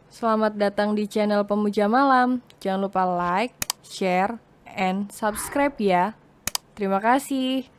Selamat datang di channel Pemuja Malam. Jangan lupa like, share, and subscribe ya. Terima kasih.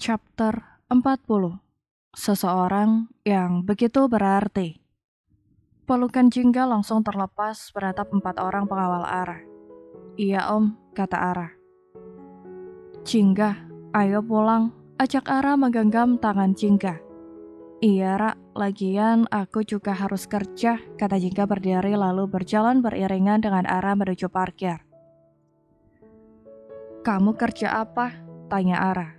Chapter 40. Seseorang yang begitu berarti. Pelukan Jingga langsung terlepas beratap 4 orang pengawal Ara. "Iya om," kata Ara. "Jingga, ayo pulang," ajak Ara menggenggam tangan Jingga. "Iya Ra, lagian aku juga harus kerja," kata Jingga berdiri lalu berjalan beriringan dengan Ara menuju parkir. "Kamu kerja apa?" tanya Ara.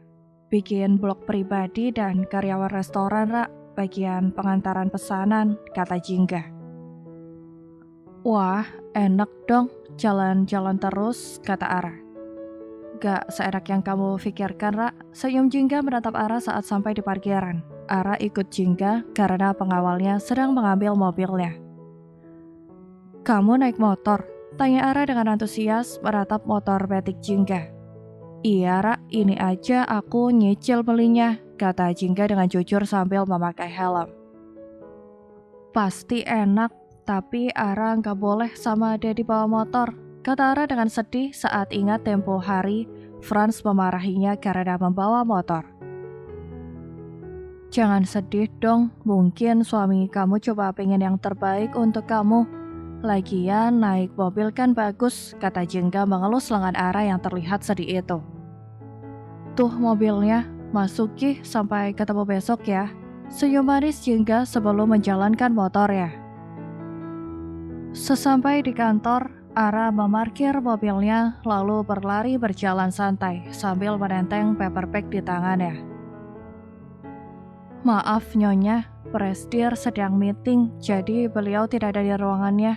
"Bikin blog pribadi dan karyawan restoran, Ra, bagian pengantaran pesanan," kata Jingga. "Wah, enak dong, jalan-jalan terus," kata Ara. "Gak seenak yang kamu pikirkan, Ra," senyum Jingga menatap Ara saat sampai di parkiran. Ara ikut Jingga karena pengawalnya sedang mengambil mobilnya. "Kamu naik motor?" tanya Ara dengan antusias menatap motor metik Jingga. "Iya Ra, ini aja aku nyicil belinya," kata Jingga dengan jujur sambil memakai helm. "Pasti enak, tapi Ara nggak boleh sama Dedi bawa motor," kata Ara dengan sedih saat ingat tempo hari Franz memarahinya karena membawa motor. "Jangan sedih dong, mungkin suami kamu coba pengen yang terbaik untuk kamu. Lagian naik mobil kan bagus," kata Jingga mengelus lengan Ara yang terlihat sedih itu. "Tuh mobilnya, masuk Ki, sampai ketemu besok ya," senyum manis Jingga sebelum menjalankan motornya. Sesampai di kantor, Ara memarkir mobilnya lalu berlari berjalan santai sambil menenteng paperback di tangannya. "Maaf Nyonya, Presdir sedang meeting, jadi beliau tidak ada di ruangannya,"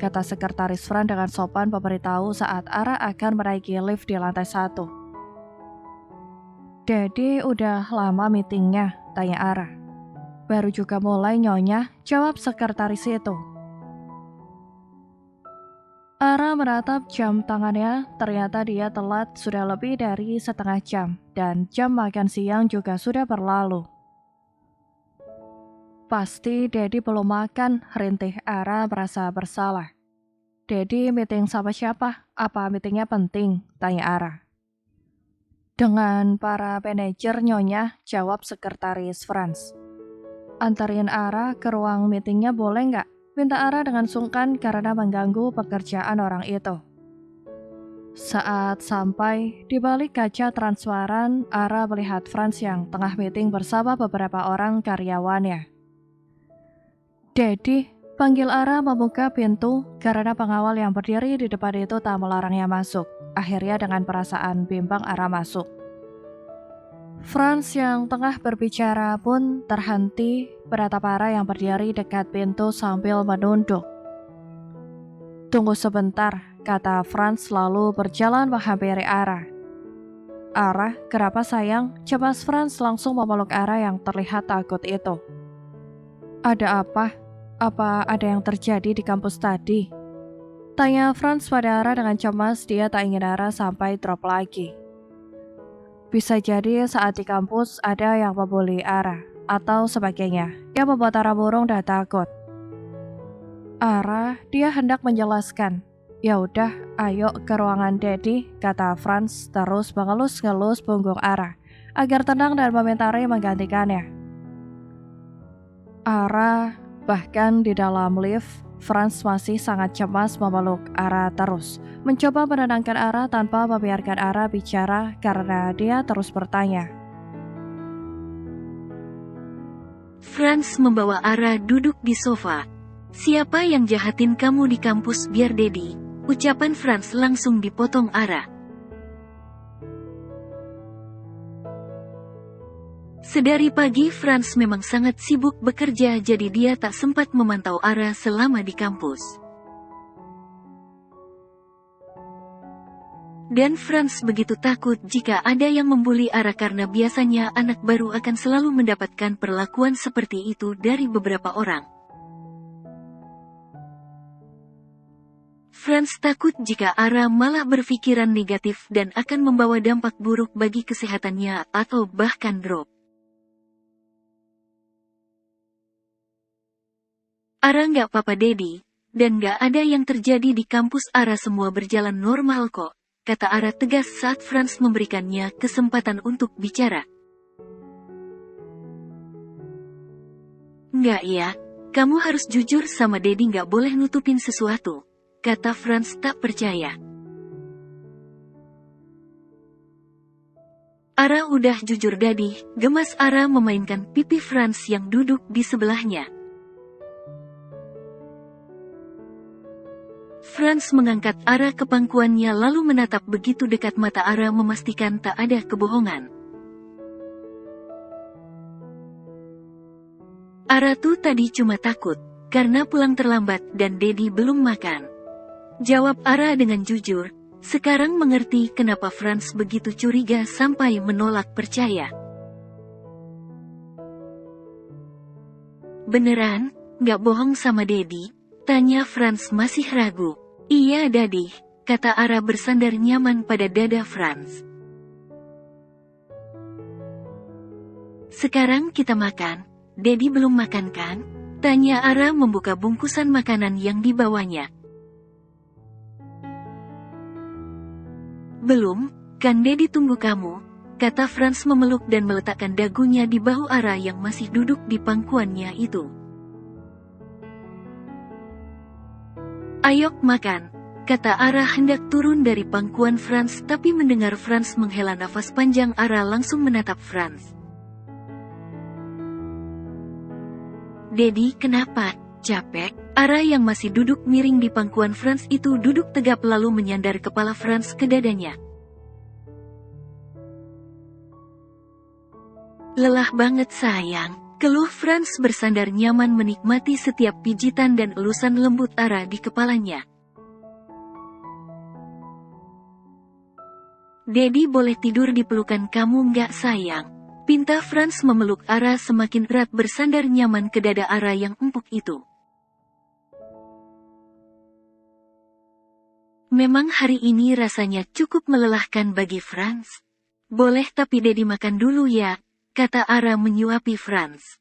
kata sekretaris Fran dengan sopan memberitahu saat Ara akan menaiki lift di lantai 1. "Dedi udah lama meetingnya?" tanya Ara. "Baru juga mulai Nyonya," jawab sekretaris itu. Ara menatap jam tangannya, ternyata dia telat sudah lebih dari setengah jam, dan jam makan siang juga sudah berlalu. "Pasti Dedi belum makan," rintih Ara merasa bersalah. "Dedi meeting sama siapa? Apa meetingnya penting?" tanya Ara. "Dengan para manajer Nyonya," jawab sekretaris Franz. "Antarin Ara ke ruang meetingnya boleh nggak?" pinta Ara dengan sungkan karena mengganggu pekerjaan orang itu. Saat sampai di balik kaca transparan, Ara melihat Franz yang tengah meeting bersama beberapa orang karyawannya. "Dedi," panggil Ara membuka pintu karena pengawal yang berdiri di depan itu tak melarangnya masuk. Akhirnya dengan perasaan bimbang Ara masuk. Franz yang tengah berbicara pun terhenti menatap Ara yang berdiri dekat pintu sambil menunduk. "Tunggu sebentar," kata Franz lalu berjalan menghampiri Ara. "Ara, kenapa sayang?" cemas Franz langsung memeluk Ara yang terlihat takut itu. "Ada apa? Apa ada yang terjadi di kampus tadi?" tanya Franz pada Ara dengan cemas. Dia tak ingin Ara sampai drop lagi. Bisa jadi saat di kampus ada yang membuli Ara atau sebagainya yang membuat Ara murung dan takut. Dia hendak menjelaskan. "Ya udah, ayo ke ruangan Dedi," kata Franz terus mengelus-ngelus punggung Ara agar tenang dan meminta menggantikannya. Bahkan di dalam lift, Franz masih sangat cemas memeluk Ara terus, mencoba menenangkan Ara tanpa membiarkan Ara bicara karena dia terus bertanya. Franz membawa Ara duduk di sofa. "Siapa yang jahatin kamu di kampus biar Dedi?" ucapan Franz langsung dipotong Ara. Sedari pagi Franz memang sangat sibuk bekerja, jadi dia tak sempat memantau Ara selama di kampus. Dan Franz begitu takut jika ada yang membuli Ara karena biasanya anak baru akan selalu mendapatkan perlakuan seperti itu dari beberapa orang. Franz takut jika Ara malah berpikiran negatif dan akan membawa dampak buruk bagi kesehatannya atau bahkan drop. Ara nggak apa-apa Dedi, dan nggak ada yang terjadi di kampus Ara, semua berjalan normal kok, kata Ara tegas saat Franz memberikannya kesempatan untuk bicara. Nggak ya, kamu harus jujur sama Dedi, nggak boleh nutupin sesuatu, kata Franz tak percaya. Ara udah jujur Dedi, gemas Ara memainkan pipi Franz yang duduk di sebelahnya. Franz mengangkat Ara ke pangkuannya lalu menatap begitu dekat mata Ara memastikan tak ada kebohongan. Ara tuh tadi cuma takut, karena pulang terlambat dan Dedi belum makan. Jawab Ara dengan jujur, sekarang mengerti kenapa Franz begitu curiga sampai menolak percaya. Beneran, gak bohong sama Dedi? Tanya Franz masih ragu. Iya Daddy, kata Ara bersandar nyaman pada dada Franz. Sekarang kita makan, Dedi belum makan kan? Tanya Ara membuka bungkusan makanan yang dibawanya. Belum, kan Dedi tunggu kamu, kata Franz memeluk dan meletakkan dagunya di bahu Ara yang masih duduk di pangkuannya itu. Ayo makan, kata Ara hendak turun dari pangkuan Franz tapi mendengar Franz menghela nafas panjang Ara langsung menatap Franz. Dedi kenapa? Capek? Ara yang masih duduk miring di pangkuan Franz itu duduk tegap lalu menyandar kepala Franz ke dadanya. Lelah banget sayang, keluh Franz bersandar nyaman menikmati setiap pijitan dan elusan lembut Ara di kepalanya. Dedi boleh tidur di pelukan kamu nggak sayang? Pinta Franz memeluk Ara semakin erat bersandar nyaman ke dada Ara yang empuk itu. Memang hari ini rasanya cukup melelahkan bagi Franz. Boleh tapi Dedi makan dulu ya, kata Ara menyuapi Franz.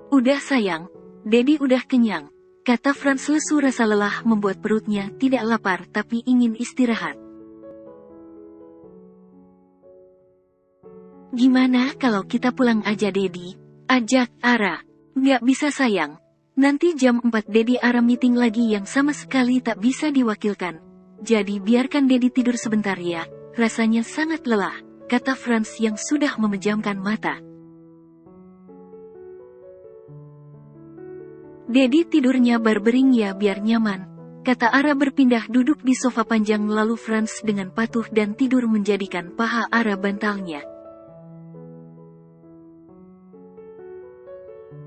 Udah sayang, Dedi udah kenyang, kata Franz lesu rasa lelah membuat perutnya tidak lapar tapi ingin istirahat. Gimana kalau kita pulang aja Dedi? Ajak Ara. Nggak bisa sayang. Nanti jam 4 Dedi Ara meeting lagi yang sama sekali tak bisa diwakilkan. Jadi biarkan Dedi tidur sebentar ya, rasanya sangat lelah, kata Franz yang sudah memejamkan mata. Dedi tidurnya barbering ya biar nyaman, kata Ara berpindah duduk di sofa panjang lalu Franz dengan patuh dan tidur menjadikan paha Ara bantalnya.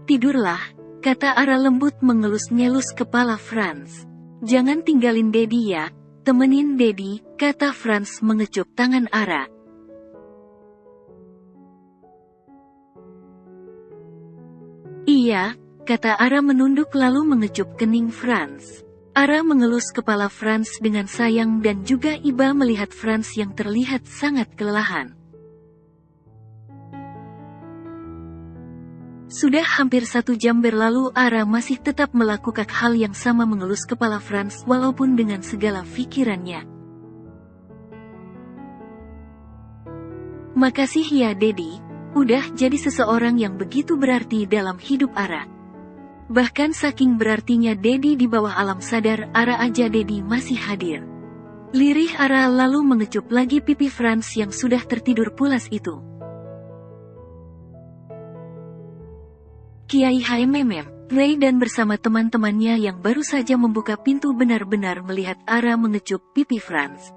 Tidurlah, kata Ara lembut mengelus-ngelus kepala Franz. Jangan tinggalin Dedi ya, temenin Dedi, kata Franz mengecup tangan Ara. Iya, kata Ara menunduk lalu mengecup kening Franz. Ara mengelus kepala Franz dengan sayang dan juga iba melihat Franz yang terlihat sangat kelelahan. Sudah hampir 1 jam berlalu Ara masih tetap melakukan hal yang sama mengelus kepala Franz walaupun dengan segala pikirannya. Makasih ya Dedi, udah jadi seseorang yang begitu berarti dalam hidup Ara. Bahkan saking berartinya Dedi di bawah alam sadar Ara aja Dedi masih hadir. Lirih Ara lalu mengecup lagi pipi Franz yang sudah tertidur pulas itu. Kiai HMMM, Ray dan bersama teman-temannya yang baru saja membuka pintu benar-benar melihat Ara mengecup pipi Franz.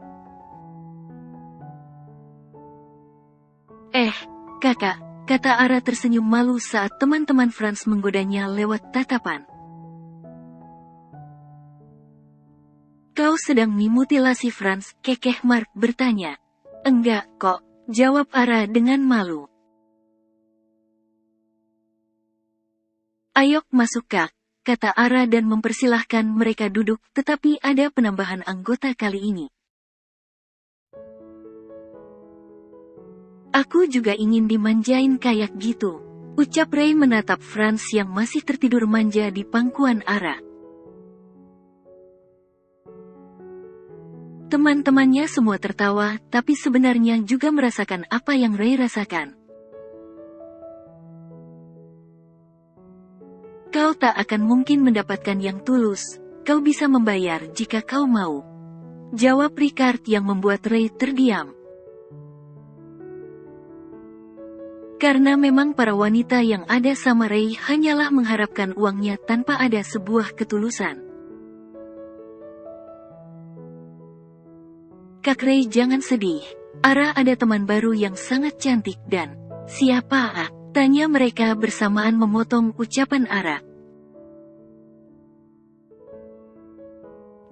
Kakak, kata Ara tersenyum malu saat teman-teman Franz menggodanya lewat tatapan. Kau sedang memutilasi Franz, kekeh Mark bertanya. Enggak kok, jawab Ara dengan malu. Ayo masuk Kak, kata Ara dan mempersilahkan mereka duduk tetapi ada penambahan anggota kali ini. Aku juga ingin dimanjain kayak gitu. Ucap Ray menatap Franz yang masih tertidur manja di pangkuan Ara. Teman-temannya semua tertawa, tapi sebenarnya juga merasakan apa yang Ray rasakan. Kau tak akan mungkin mendapatkan yang tulus, kau bisa membayar jika kau mau. Jawab Ricard yang membuat Ray terdiam. Karena memang para wanita yang ada sama Ray hanyalah mengharapkan uangnya tanpa ada sebuah ketulusan. Kak Ray, jangan sedih. Ara ada teman baru yang sangat cantik dan... Siapa? Tanya mereka bersamaan memotong ucapan Ara.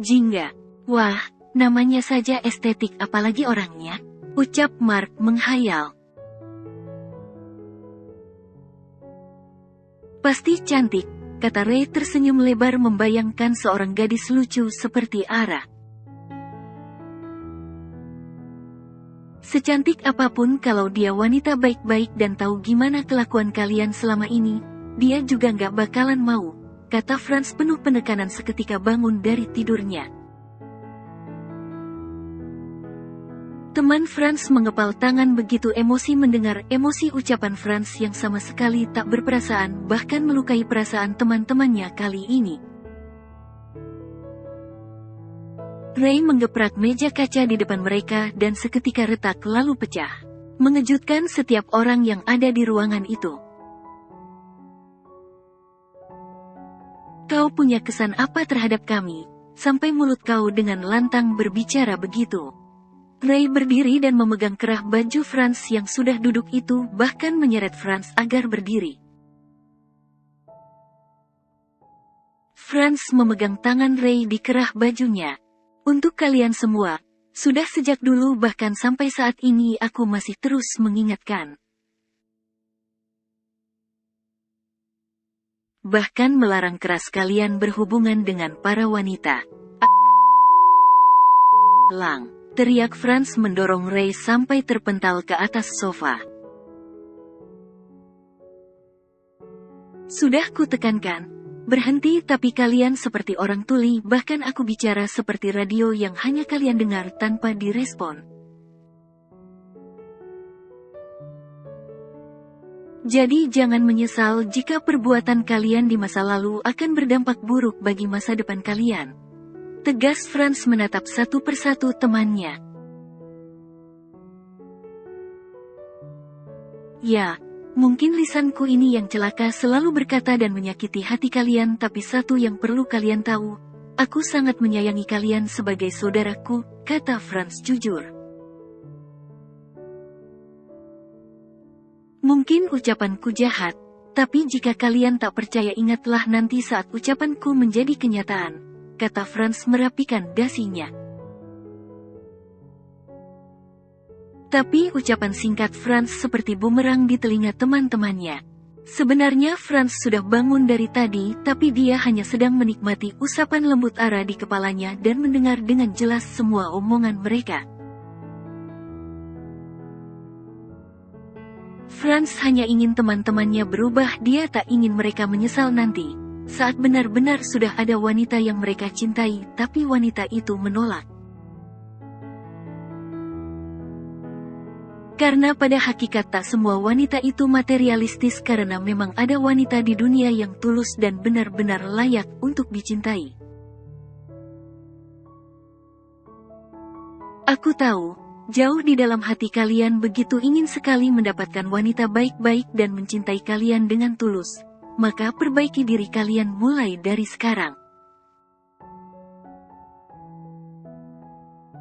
Jingga. Wah, namanya saja estetik apalagi orangnya. Ucap Mark menghayal. Pasti cantik, kata Ray tersenyum lebar membayangkan seorang gadis lucu seperti Ara. Secantik apapun kalau dia wanita baik-baik dan tahu gimana kelakuan kalian selama ini, dia juga nggak bakalan mau, kata Franz penuh penekanan seketika bangun dari tidurnya. Teman Franz mengepal tangan begitu emosi mendengar emosi ucapan Franz yang sama sekali tak berperasaan bahkan melukai perasaan teman-temannya kali ini. Ray menggeprak meja kaca di depan mereka dan seketika retak lalu pecah. Mengejutkan setiap orang yang ada di ruangan itu. Kau punya kesan apa terhadap kami, sampai mulut kau dengan lantang berbicara begitu? Ray berdiri dan memegang kerah baju Franz yang sudah duduk itu bahkan menyeret Franz agar berdiri. Franz memegang tangan Ray di kerah bajunya. Untuk kalian semua, sudah sejak dulu bahkan sampai saat ini aku masih terus mengingatkan. Bahkan melarang keras kalian berhubungan dengan para wanita. Lang. Teriak Franz mendorong Ray sampai terpental ke atas sofa. Sudah kutekankan, berhenti tapi kalian seperti orang tuli bahkan aku bicara seperti radio yang hanya kalian dengar tanpa direspon. Jadi jangan menyesal jika perbuatan kalian di masa lalu akan berdampak buruk bagi masa depan kalian. Tegas Franz menatap satu persatu temannya. Ya, mungkin lisanku ini yang celaka selalu berkata dan menyakiti hati kalian, tapi satu yang perlu kalian tahu, aku sangat menyayangi kalian sebagai saudaraku, kata Franz jujur. Mungkin ucapanku jahat, tapi jika kalian tak percaya ingatlah nanti saat ucapanku menjadi kenyataan, kata Franz merapikan dasinya. Tapi ucapan singkat Franz seperti bumerang di telinga teman-temannya. Sebenarnya Franz sudah bangun dari tadi, tapi dia hanya sedang menikmati usapan lembut Ara di kepalanya dan mendengar dengan jelas semua omongan mereka. Franz hanya ingin teman-temannya berubah, dia tak ingin mereka menyesal nanti. Saat benar-benar sudah ada wanita yang mereka cintai, tapi wanita itu menolak. Karena pada hakikat tak semua wanita itu materialistis karena memang ada wanita di dunia yang tulus dan benar-benar layak untuk dicintai. Aku tahu, jauh di dalam hati kalian begitu ingin sekali mendapatkan wanita baik-baik dan mencintai kalian dengan tulus. Maka perbaiki diri kalian mulai dari sekarang.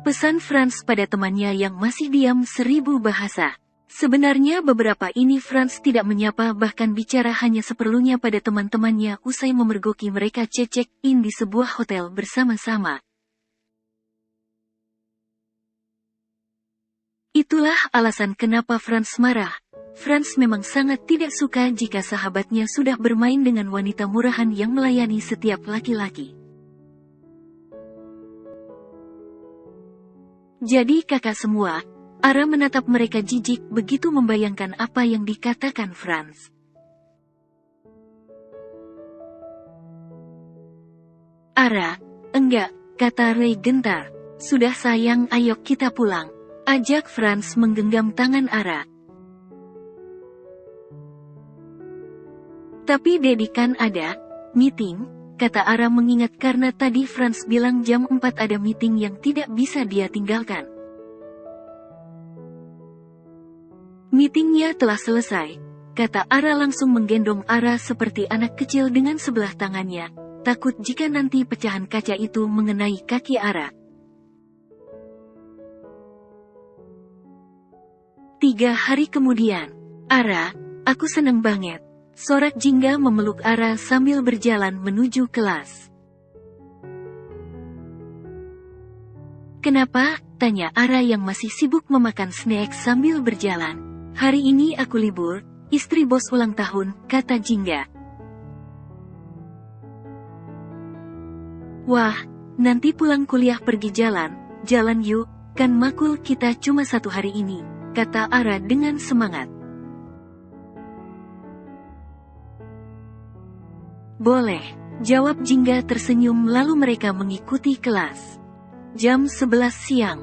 Pesan Franz pada temannya yang masih diam 1000 bahasa. Sebenarnya beberapa ini Franz tidak menyapa bahkan bicara hanya seperlunya pada teman-temannya usai memergoki mereka check-in di sebuah hotel bersama-sama. Itulah alasan kenapa Franz marah. Franz memang sangat tidak suka jika sahabatnya sudah bermain dengan wanita murahan yang melayani setiap laki-laki. Jadi kakak semua, Ara menatap mereka jijik begitu membayangkan apa yang dikatakan Franz. Ara, enggak, kata Ray gentar. Sudah sayang, ayo kita pulang. Ajak Franz menggenggam tangan Ara. Tapi Dedi kan ada meeting, kata Ara mengingat karena tadi Franz bilang jam 4 ada meeting yang tidak bisa dia tinggalkan. Meetingnya telah selesai, kata Ara langsung menggendong Ara seperti anak kecil dengan sebelah tangannya, takut jika nanti pecahan kaca itu mengenai kaki Ara. 3 hari kemudian, Ara, aku seneng banget. Sorak Jingga memeluk Ara sambil berjalan menuju kelas. Kenapa? Tanya Ara yang masih sibuk memakan snack sambil berjalan. Hari ini aku libur, istri bos ulang tahun, kata Jingga. Wah, nanti pulang kuliah pergi jalan yuk, kan makul kita cuma 1 hari ini, kata Ara dengan semangat. Boleh, jawab Jingga tersenyum lalu mereka mengikuti kelas. Jam 11 siang.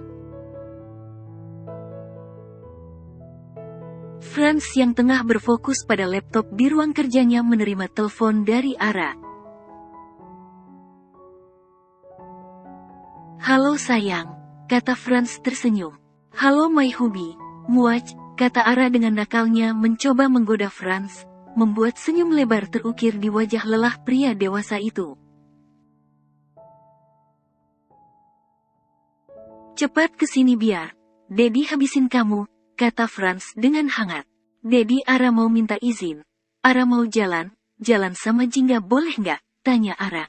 Franz yang tengah berfokus pada laptop di ruang kerjanya menerima telepon dari Ara. Halo sayang, kata Franz tersenyum. Halo my hubby, muach, kata Ara dengan nakalnya mencoba menggoda Franz, membuat senyum lebar terukir di wajah lelah pria dewasa itu. Cepat kesini biar Dedi habisin kamu, kata Franz dengan hangat. Dedi, Ara mau minta izin. Ara mau jalan sama Jingga boleh nggak? Tanya Ara.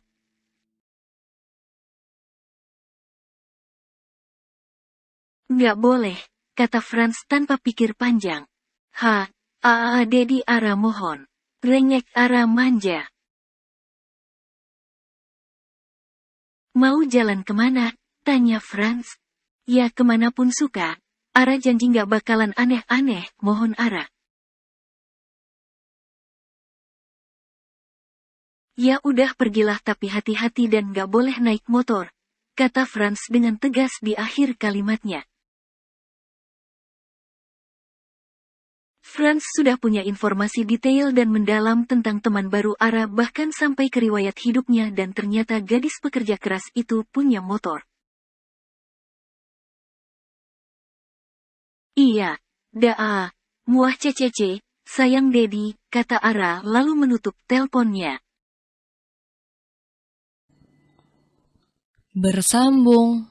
Nggak boleh, kata Franz tanpa pikir panjang. Dedi, Ara mohon. Rengek Ara manja. Mau jalan kemana? Tanya Franz. Ya kemanapun suka. Ara janji nggak bakalan aneh-aneh, mohon Ara. Ya udah pergilah tapi hati-hati dan nggak boleh naik motor, kata Franz dengan tegas di akhir kalimatnya. Franz sudah punya informasi detail dan mendalam tentang teman baru Ara bahkan sampai ke riwayat hidupnya dan ternyata gadis pekerja keras itu punya motor. Iya, muah cecece, sayang Dedi, kata Ara lalu menutup teleponnya. Bersambung.